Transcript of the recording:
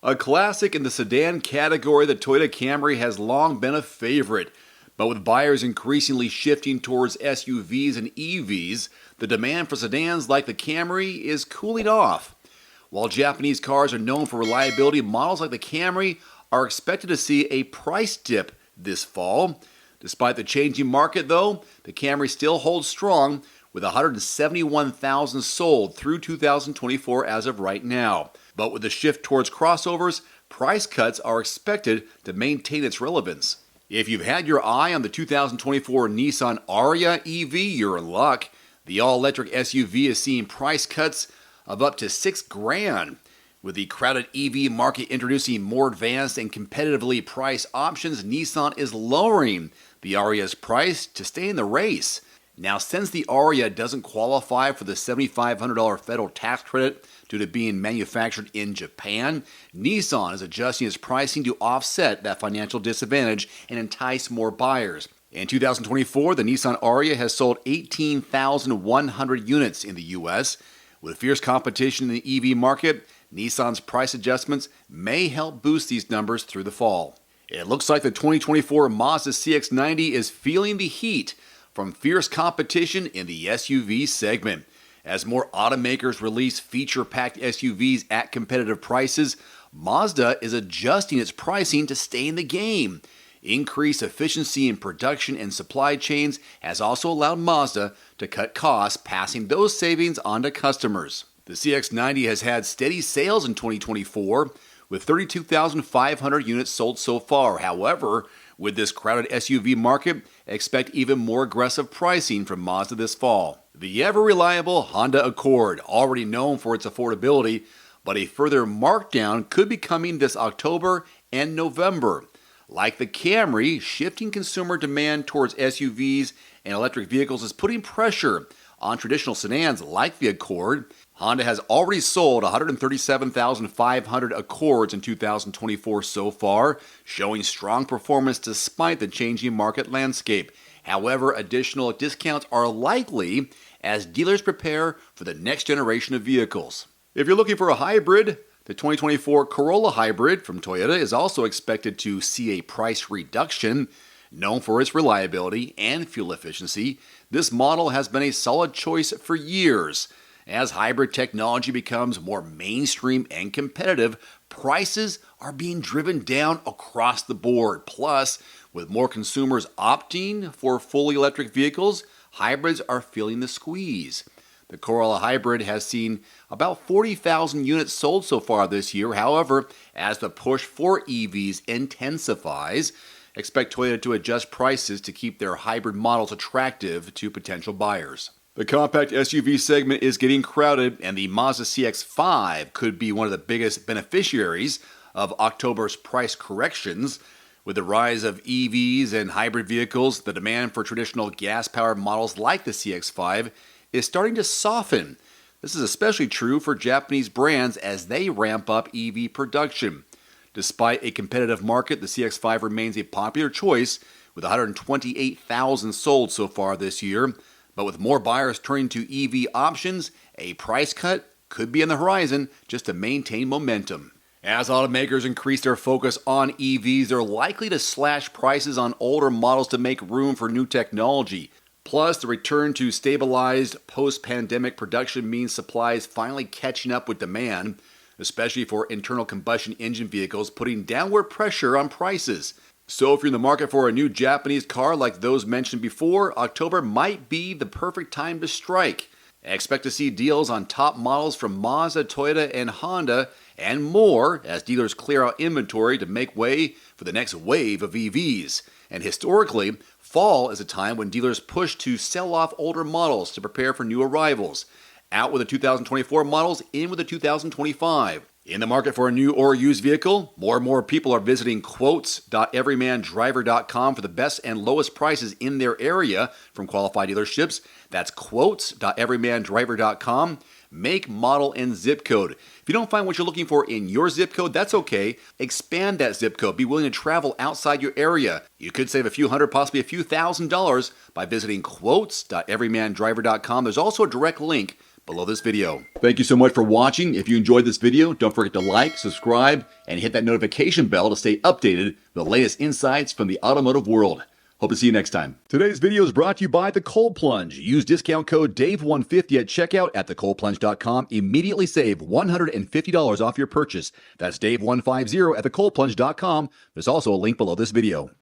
A classic in the sedan category, the Toyota Camry has long been a favorite. But with buyers increasingly shifting towards SUVs and EVs, the demand for sedans like the Camry is cooling off. While Japanese cars are known for reliability, models like the Camry are expected to see a price dip this fall. Despite the changing market, though, the Camry still holds strong, with 171,000 sold through 2024 as of right now. But with the shift towards crossovers, price cuts are expected to maintain its relevance. If you've had your eye on the 2024 Nissan Ariya EV, you're in luck. The all-electric SUV is seeing price cuts of up to $6,000. With the crowded EV market introducing more advanced and competitively priced options, Nissan is lowering the Ariya's price to stay in the race. Now, since the Ariya doesn't qualify for the $7,500 federal tax credit due to being manufactured in Japan, Nissan is adjusting its pricing to offset that financial disadvantage and entice more buyers. In 2024, the Nissan Ariya has sold 18,100 units in the U.S. With fierce competition in the EV market, Nissan's price adjustments may help boost these numbers through the fall. It looks like the 2024 Mazda CX-90 is feeling the heat from fierce competition in the SUV segment. As more automakers release feature-packed SUVs at competitive prices, Mazda is adjusting its pricing to stay in the game. Increased efficiency in production and supply chains has also allowed Mazda to cut costs, passing those savings on to customers. The CX-90 has had steady sales in 2024, with 32,500 units sold so far. However, with this crowded SUV market, expect even more aggressive pricing from Mazda this fall. The ever-reliable Honda Accord, already known for its affordability, but a further markdown could be coming this October and November. Like the Camry, shifting consumer demand towards SUVs and electric vehicles is putting pressure on traditional sedans like the Accord. Honda has already sold 137,500 Accords in 2024 so far, showing strong performance despite the changing market landscape. However, additional discounts are likely as dealers prepare for the next generation of vehicles. If you're looking for a hybrid, the 2024 Corolla Hybrid from Toyota is also expected to see a price reduction. Known for its reliability and fuel efficiency, this model has been a solid choice for years. As hybrid technology becomes more mainstream and competitive, prices are being driven down across the board. Plus, with more consumers opting for fully electric vehicles, hybrids are feeling the squeeze. The Corolla Hybrid has seen about 40,000 units sold so far this year. However, as the push for EVs intensifies, expect Toyota to adjust prices to keep their hybrid models attractive to potential buyers. The compact SUV segment is getting crowded, and the Mazda CX-5 could be one of the biggest beneficiaries of October's price corrections. With the rise of EVs and hybrid vehicles, the demand for traditional gas-powered models like the CX-5 is starting to soften. This is especially true for Japanese brands as they ramp up EV production. Despite a competitive market, the CX-5 remains a popular choice, with 128,000 sold so far this year. But with more buyers turning to EV options, a price cut could be on the horizon just to maintain momentum. As automakers increase their focus on EVs, they're likely to slash prices on older models to make room for new technology. Plus, the return to stabilized post-pandemic production means supply is finally catching up with demand, especially for internal combustion engine vehicles, putting downward pressure on prices. So if you're in the market for a new Japanese car like those mentioned before, October might be the perfect time to strike. Expect to see deals on top models from Mazda, Toyota, and Honda, and more as dealers clear out inventory to make way for the next wave of EVs. And historically, fall is a time when dealers push to sell off older models to prepare for new arrivals. Out with the 2024 models, in with the 2025. In the market for a new or used vehicle, more and more people are visiting quotes.everymandriver.com for the best and lowest prices in their area from qualified dealerships. That's quotes.everymandriver.com. Make, model, and zip code. If you don't find what you're looking for in your zip code, that's okay. Expand that zip code. Be willing to travel outside your area. You could save a few hundred, possibly a few $1,000s by visiting quotes.everymandriver.com. There's also a direct link below this video. Thank you so much for watching. If you enjoyed this video, don't forget to like, subscribe, and hit that notification bell to stay updated with the latest insights from the automotive world. Hope to see you next time. Today's video is brought to you by The Cold Plunge. Use discount code DAVE150 at checkout at thecoldplunge.com. Immediately save $150 off your purchase. That's DAVE150 at thecoldplunge.com. There's also a link below this video.